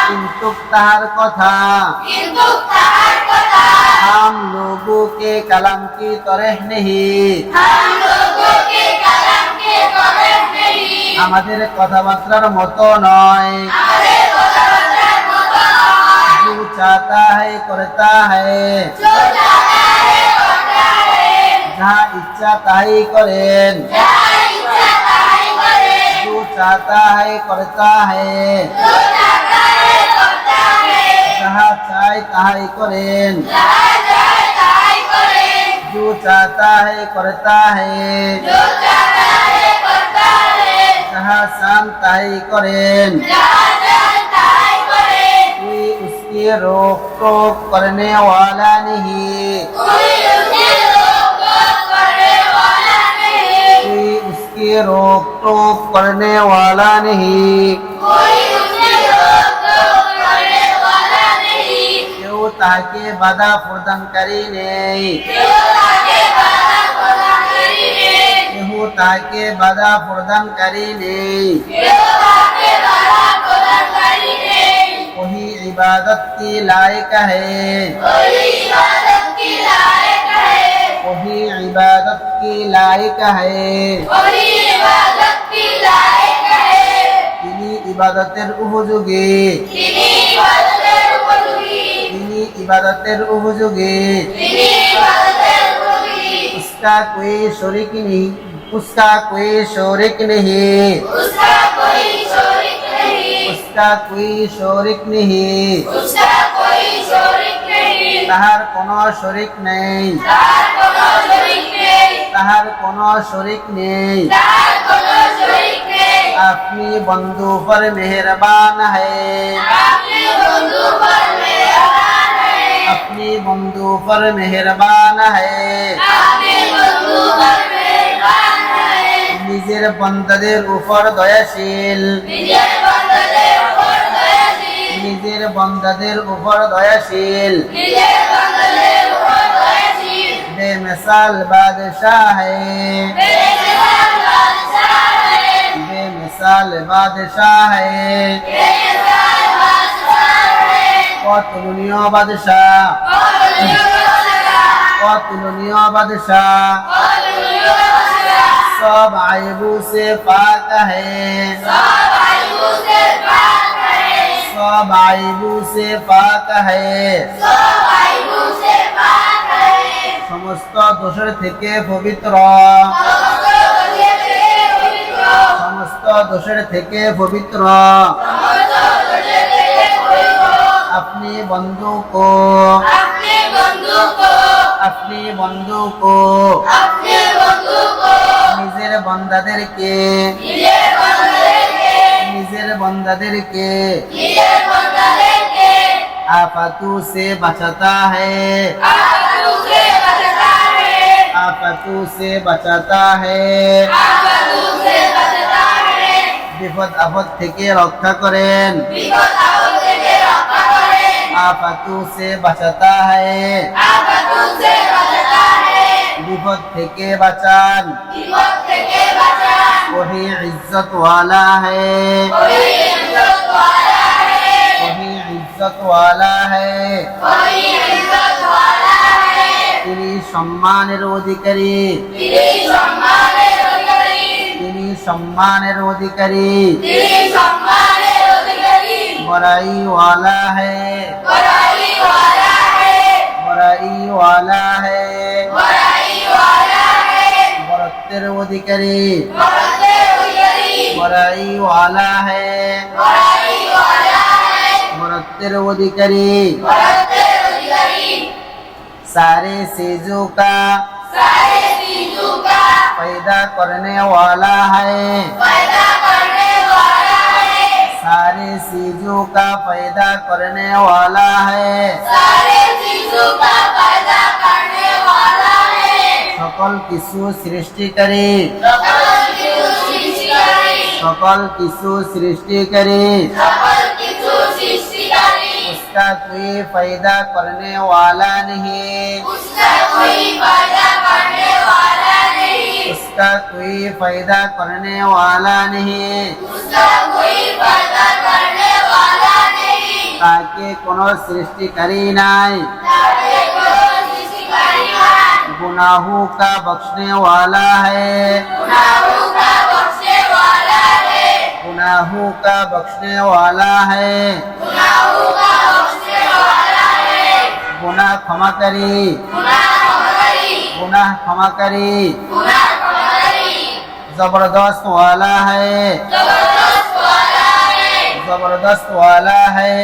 কিন্তু তাহার কথা हम लोगों के कलम की तरह नहीं আমাদের কথাবার্তার মতো নয় जो चाहता है करता है যাহা ইচ্ছা তাই করেন जो चाहता है करता है যাহা চায় তাই করেন जो चाहता है करता है যাহা চান তাই করেন कोई उसकी रोक टोक करने वाला नहीं कोई उसकी रोक टोक करने वाला नहीं কেউ তাকে বাধা প্রদানকারী নেই কেউ তাকে বাধা প্রদানকারী নেই वही इबादत की लायक है वही इबादत की लायक है তিনি ইবাদতের উপযোগী তিনি ইবাদতের উপযোগী उसका कोई शरीक नहीं उसका कोई शरीक नहीं उसका कोई शरीक नहीं তাহার কোনো শরীক নেই তাহার কোনো শরীক নেই अपनी बंधु पर मेहरबान है अपनी बंधु पर मेहरबान है নিজের বান্দাদের উপর দয়াশীল নিজের বান্দাদের উপর দয়াশীল बेमिसाल बादशाह है बेमिसाल बादशाह है অতুলনীয় বাদশাহ অতুলনীয় বাদশাহ सब आयबों से पाक है सब आयबों से पाक है সমস্ত দোষের থেকে পবিত্র সমস্ত দোষের থেকে পবিত্র अपने बंधु को নিজের বান্দাদেরকে आफतू से बचाता है आफतू से बचाता है বিপদ আপদ থেকে রক্ষা করেন आफतू से बचाता है বিপদ থেকে বাঁচান वही इज्जत वाला है वही इज्जत वाला है তিনি সম্মানের অধিকারী তিনি সম্মানের অধিকারী बड़ाई वाला है बड़ाई वाला है बरत्तेर अधिकारी बड़ाई वाला है बरत्तेर अधिकारी सारे चीजों का पैदा करने वाला है सारे चीजों का पैदा करने वाला है সকল কিছু সৃষ্টিকারী সকল কিছু সৃষ্টিকারী उसका कोई पैदा करने वाला नहीं उसका कोई पैदा करने वाला नहीं ताकि कोनो सृष्टिकारी नाय गुनाहों का बख्शने वाला है गुनाहों का बख्शने वाला है गुनाह क्षमा करी गुनाह क्षमा करी जबरदस्त वाला है जबरदस्त वाला है